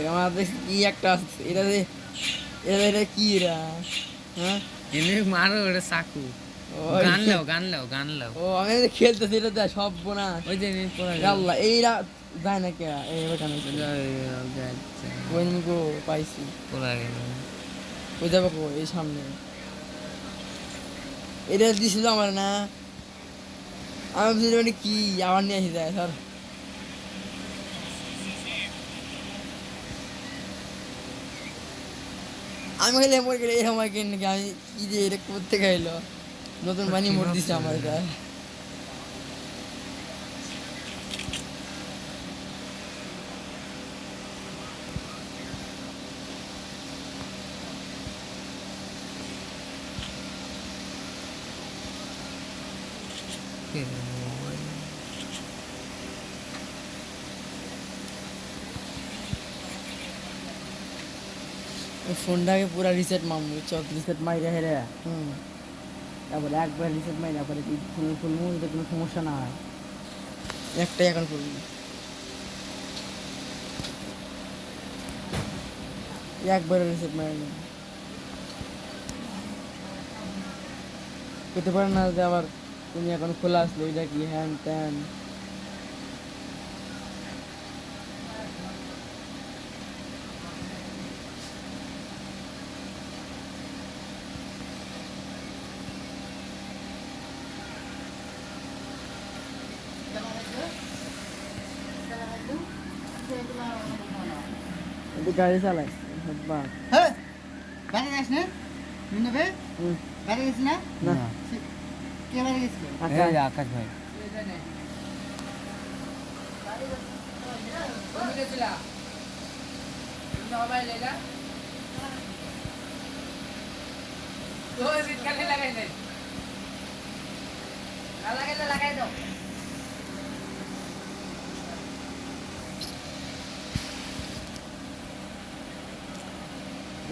আমার দেখছি কি একটা আছে এটা যে এটা কি এরা হ্যাঁ এনে মারো ওটা চাকু ওই গান লাও ও আমি যে খেলতেছি এটা দেখ সব বোনা ওই যে পড়া গেল আল্লাহ এইরা যায় না কে এই এবার কেন ওই গো পাইছি পড়া গেল ওই যাবো কো এই সামনে এটা দিছিল আমার না আমি বুঝলি মানে কি আবার নিয়ে আসি যায় স্যার আমি খাইলে মরে গেলে এরকম হয় কেন নাকি আমি কি যে এটা করতে খাইলো নতুন বানিয়ে মরে দিছে আমার এটা ফোনটাকে পুরা রিসেট মারবো চক রিসেট মাইরে হেরে তারপরে একবার রিসেট মারি তারপরে ফুল ফুল মুভিতে কোনো সমস্যা না হয় একটাই এখন ফুল একবার রিসেট মারি পেতে পারে না যে আবার তুমি এখন খোলা আসলো ওইটা কি হ্যান ত্যান গাড়ি চালায় বা হ্যাঁ বাইরে যাস না নিনবে বাইরে গেছিস না না কে বাইরে গেছিল আকাশ ভাই লাগাই দাও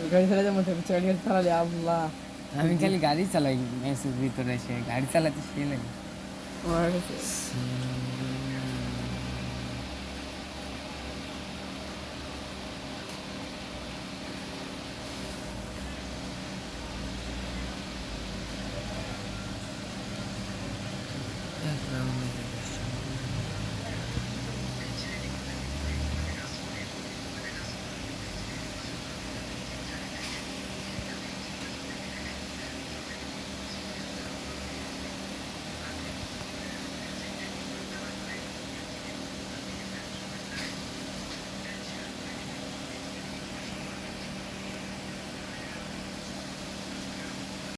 গাড়ি চালাতে মধ্যে গাড়ি চালালে আল্লাহ আমি খালি গাড়ি চালাই মেসের ভিতরে এসে গাড়ি চালাতে সে লাগে আমার কাছে